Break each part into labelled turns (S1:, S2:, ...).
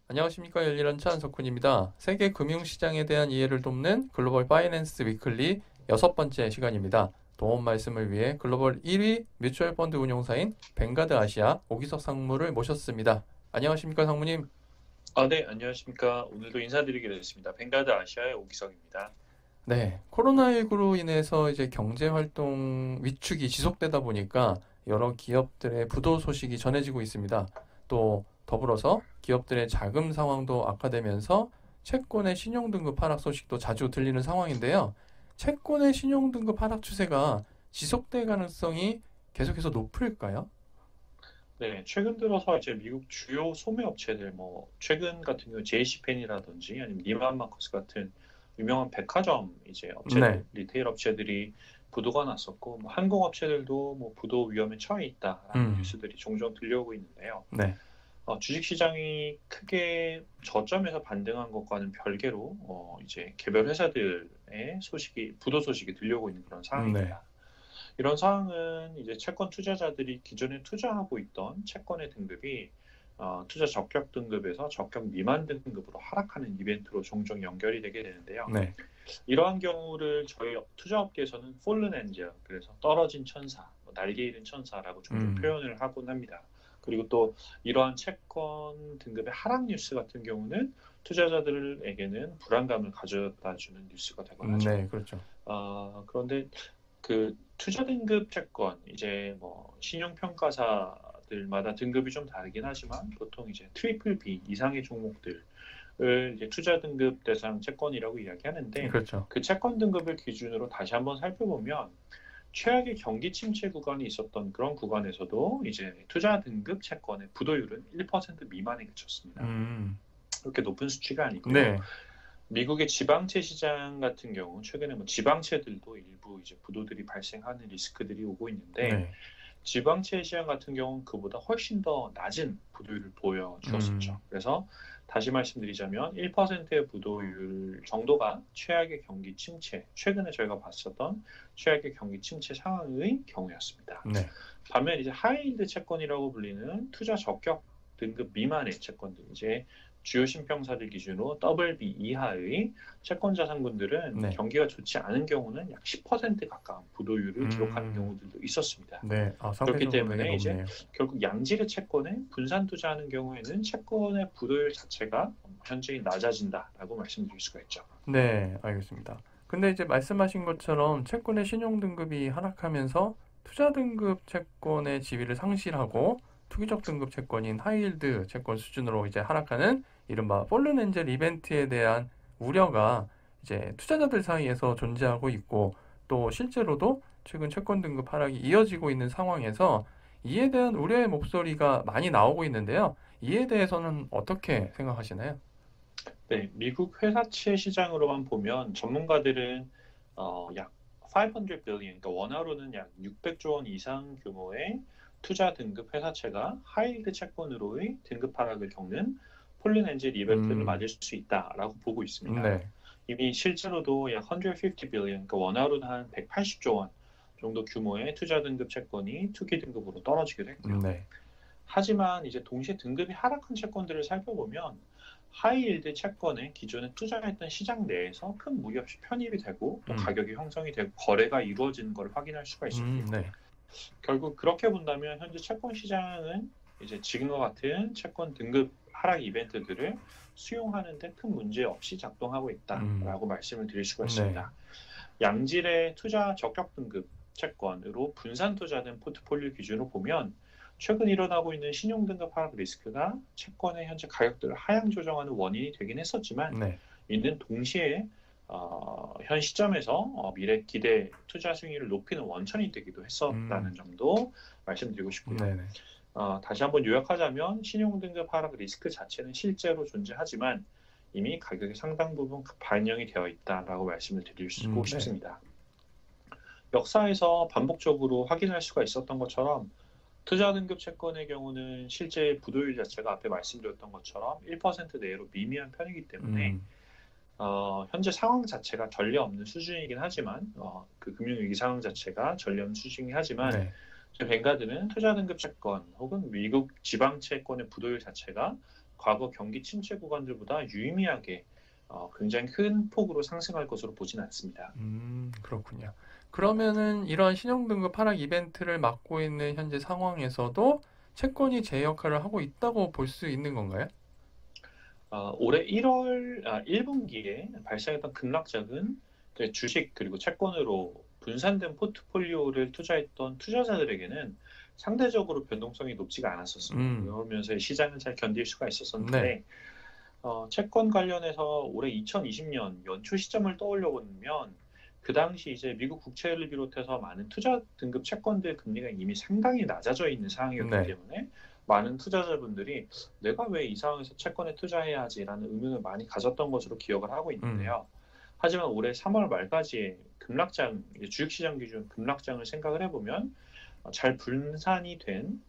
S1: 안녕하십니까. 열일한 차한석훈입니다. 세계 금융시장에 대한 이해를 돕는 글로벌 파이낸스 위클리 6번째 시간입니다. 도움 말씀을 위해 글로벌 1위 뮤추얼 펀드 운용사인 뱅가드 아시아 오기석 상무를 모셨습니다. 안녕하십니까, 상무님.
S2: 네, 안녕하십니까. 오늘도 인사드리기로 했습니다. 뱅가드 아시아의 오기석입니다.
S1: 네, 코로나19로 인해서 이제 경제 활동 위축이 지속되다 보니까 여러 기업들의 부도 소식이 전해지고 있습니다. 또 더불어서 기업들의 자금 상황도 악화되면서 채권의 신용등급 하락 소식도 자주 들리는 상황인데요. 채권의 신용등급 하락 추세가 지속될 가능성이 계속해서 높을까요?
S2: 네, 최근 들어서 이제 미국 주요 소매 업체들, 최근 같은 경우 JCPenney라든지 아니면 니만 마커스 같은 유명한 백화점 이제
S1: 네,
S2: 업체들, 리테일 업체들이 부도가 났었고, 항공 업체들도 부도 위험에 처해 있다라는
S1: 음,
S2: 뉴스들이 종종 들려오고 있는데요.
S1: 네,
S2: 주식시장이 크게 저점에서 반등한 것과는 별개로, 이제 개별 회사들의 부도 소식이 들려오고 있는 그런
S1: 네,
S2: 상황입니다. 이런 상황은 이제 채권 투자자들이 기존에 투자하고 있던 채권의 등급이 투자 적격 등급에서 적격 미만 등급으로 하락하는 이벤트로 종종 연결이 되게 되는데요.
S1: 네,
S2: 이러한 경우를 저희 투자업계에서는 fallen angel, 그래서 떨어진 천사, 날개 잃은 천사라고 종종
S1: 음,
S2: 표현을 하곤 합니다. 그리고 또 이러한 채권 등급의 하락 뉴스 같은 경우는 투자자들에게는 불안감을 가져다주는 뉴스가 되곤 하죠.
S1: 네, 그렇죠.
S2: 그런데 그 투자 등급 채권 이제 신용평가사들마다 등급이 좀 다르긴 하지만 보통 이제 트리플 B 이상의 종목들을 이제 투자 등급 대상 채권이라고 이야기하는데,
S1: 그렇죠.
S2: 그 채권 등급을 기준으로 다시 한번 살펴보면 최악의 경기 침체 구간이 있었던 그런 구간에서도 이제 투자 등급 채권의 부도율은 1% 미만에 그쳤습니다.
S1: 음,
S2: 그렇게 높은 수치가 아니고요.
S1: 네,
S2: 미국의 지방채 시장 같은 경우 최근에 지방채들도 일부 이제 부도들이 발생하는 리스크들이 오고 있는데,
S1: 네,
S2: 지방채 시장 같은 경우는 그보다 훨씬 더 낮은 부도율을 보여주었었죠.
S1: 음,
S2: 그래서 다시 말씀드리자면 1%의 부도율 정도가 최악의 경기 침체, 최근에 저희가 봤었던 최악의 경기 침체 상황의 경우였습니다.
S1: 네,
S2: 반면 이제 하이힐드 채권이라고 불리는 투자 적격 등급 미만의 채권들, 이제 주요 신평사들 기준으로 더블 B 이하의 채권 자산군들은
S1: 네.
S2: 경기가 좋지 않은 경우는 약 10% 가까운 부도율을 기록하는
S1: 음,
S2: 경우들도 있었습니다.
S1: 네,
S2: 그렇기
S1: 상대적으로 되게
S2: 때문에 이제
S1: 높네요.
S2: 결국 양질의 채권에 분산 투자하는 경우에는 채권의 부도율 자체가 현저히 낮아진다라고 말씀드릴 수가 있죠.
S1: 네, 알겠습니다. 근데 이제 말씀하신 것처럼 채권의 신용 등급이 하락하면서 투자 등급 채권의 지위를 상실하고 투기적 등급 채권인 하이힐드 채권 수준으로 이제 하락하는 이른바 폴른 엔젤 이벤트에 대한 우려가 이제 투자자들 사이에서 존재하고 있고 또 실제로도 최근 채권 등급 하락이 이어지고 있는 상황에서 이에 대한 우려의 목소리가 많이 나오고 있는데요. 이에 대해서는 어떻게 생각하시나요?
S2: 네, 미국 회사채 시장으로만 보면 전문가들은 약 500 billion, 그러니까 원화로는 약 600조 원 이상 규모의 투자 등급 회사채가 하이힐드 채권으로의 등급 하락을 겪는 폴린 엔젤 이벤트를
S1: 음,
S2: 맞을 수 있다라고 보고 있습니다.
S1: 네.
S2: 이미 실제로도 약 150 billion, 그러니까 원화로는 한 180조 원 정도 규모의 투자 등급 채권이 투기 등급으로 떨어지기도 했고요.
S1: 네.
S2: 하지만 이제 동시에 등급이 하락한 채권들을 살펴보면 하이힐드 채권에 기존에 투자했던 시장 내에서 큰 무리 없이 편입이 되고 또
S1: 음,
S2: 가격이 형성이 되고 거래가 이루어지는 것을 확인할 수가 있었고요.
S1: 네.
S2: 결국 그렇게 본다면 현재 채권 시장은 이제 지금과 같은 채권 등급 하락 이벤트들을 수용하는데 큰 문제 없이 작동하고
S1: 음,
S2: 있다라고 말씀을 드릴 수가
S1: 네.
S2: 있습니다. 양질의 투자 적격 등급 채권으로 분산 투자된 포트폴리오 기준으로 보면 최근 일어나고 있는 신용 등급 하락 리스크가 채권의 현재 가격들을 하향 조정하는 원인이 되긴 했었지만,
S1: 네.
S2: 이는 동시에 현 시점에서 미래 기대 투자 수익률을 높이는 원천이 되기도 했었다는
S1: 음,
S2: 점도 말씀드리고 싶고요.
S1: 네네.
S2: 다시 한번 요약하자면 신용 등급 하락 리스크 자체는 실제로 존재하지만 이미 가격의 상당 부분 반영이 되어 있다라고 말씀을 드리고
S1: 네.
S2: 싶습니다. 역사에서 반복적으로 확인할 수가 있었던 것처럼 투자 등급 채권의 경우는 실제 부도율 자체가 앞에 말씀드렸던 것처럼 1% 내로 미미한 편이기 때문에
S1: 음,
S2: 현재 상황 자체가 전례 없는 수준이긴 하지만, 그 금융위기 상황 자체가 전례 없는 수준이긴 하지만,
S1: 네.
S2: 뱅가드는 투자 등급 채권 혹은 미국 지방 채권의 부도율 자체가 과거 경기 침체 구간들보다 유의미하게 굉장히 큰 폭으로 상승할 것으로 보진 않습니다.
S1: 그렇군요. 그러면은 이런 신용등급 하락 이벤트를 맞고 있는 현재 상황에서도 채권이 제 역할을 하고 있다고 볼 수 있는 건가요?
S2: 올해 1분기에 발생했던 급락작은 주식 그리고 채권으로 분산된 포트폴리오를 투자했던 투자자들에게는 상대적으로 변동성이 높지가 않았었습니다.
S1: 음,
S2: 그러면서 시장을 잘 견딜 수가
S1: 네,
S2: 있었었는데 채권 관련해서 올해 2020년 연초 시점을 떠올려 보면 그 당시 이제 미국 국채를 비롯해서 많은 투자 등급 채권들 금리가 이미 상당히 낮아져 있는 상황이었기
S1: 네,
S2: 때문에 많은 투자자분들이 내가 왜 이 상황에서 채권에 투자해야 하지라는 의문을 많이 가졌던 것으로 기억을 하고
S1: 음,
S2: 있는데요. 하지만 올해 3월 말까지 급락장, 주식시장 기준 급락장을 생각을 해보면 잘 분산이 된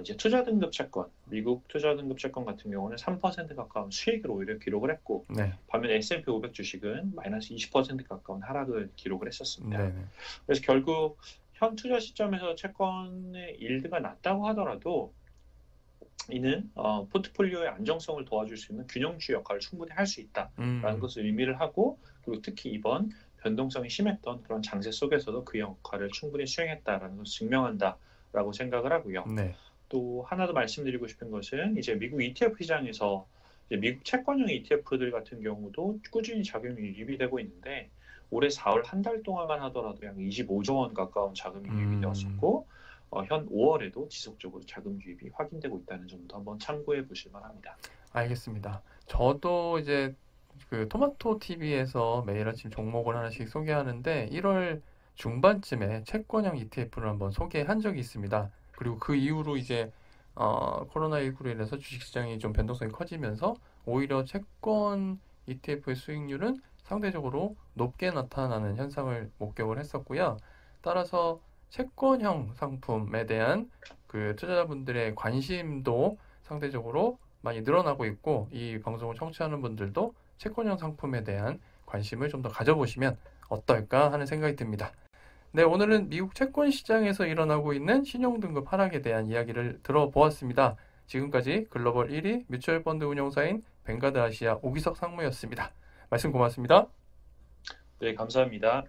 S2: 이제 투자 등급 채권, 미국 투자 등급 채권 같은 경우는 3% 가까운 수익을 오히려 기록을 했고
S1: 네,
S2: 반면 S&P 500 주식은 마이너스 20% 가까운 하락을 기록을
S1: 네,
S2: 했었습니다.
S1: 네.
S2: 그래서 결국 현 투자 시점에서 채권의 일드가 낮다고 하더라도 이는 포트폴리오의 안정성을 도와줄 수 있는 균형주 역할을 충분히 할 수 있다라는
S1: 음,
S2: 것을 의미를 하고 그리고 특히 이번 변동성이 심했던 그런 장세 속에서도 그 역할을 충분히 수행했다라는 것을 증명한다라고 생각을 하고요.
S1: 네,
S2: 또 하나 더 말씀드리고 싶은 것은 이제 미국 ETF 시장에서 이제 미국 채권형 ETF들 같은 경우도 꾸준히 자금이 유입이 되고 있는데 올해 4월 한 달 동안만 하더라도 약 25조 원 가까운 자금이 유입이
S1: 음,
S2: 되었었고 현 5월에도 지속적으로 자금 유입이 확인되고 있다는 점도 한번 참고해 보실 만합니다.
S1: 알겠습니다. 저도 이제 그 토마토 TV에서 매일 아침 종목을 하나씩 소개하는데 1월 중반쯤에 채권형 ETF를 한번 소개한 적이 있습니다. 그리고 그 이후로 이제 코로나19로 인해서 주식시장이 좀 변동성이 커지면서 오히려 채권 ETF의 수익률은 상대적으로 높게 나타나는 현상을 목격을 했었고요. 따라서 채권형 상품에 대한 그 투자자분들의 관심도 상대적으로 많이 늘어나고 있고 이 방송을 청취하는 분들도 채권형 상품에 대한 관심을 좀 더 가져보시면 어떨까 하는 생각이 듭니다. 네, 오늘은 미국 채권 시장에서 일어나고 있는 신용등급 하락에 대한 이야기를 들어보았습니다. 지금까지 글로벌 1위 뮤추얼 펀드 운용사인 뱅가드 아시아 오기석 상무였습니다. 말씀 고맙습니다.
S2: 네, 감사합니다.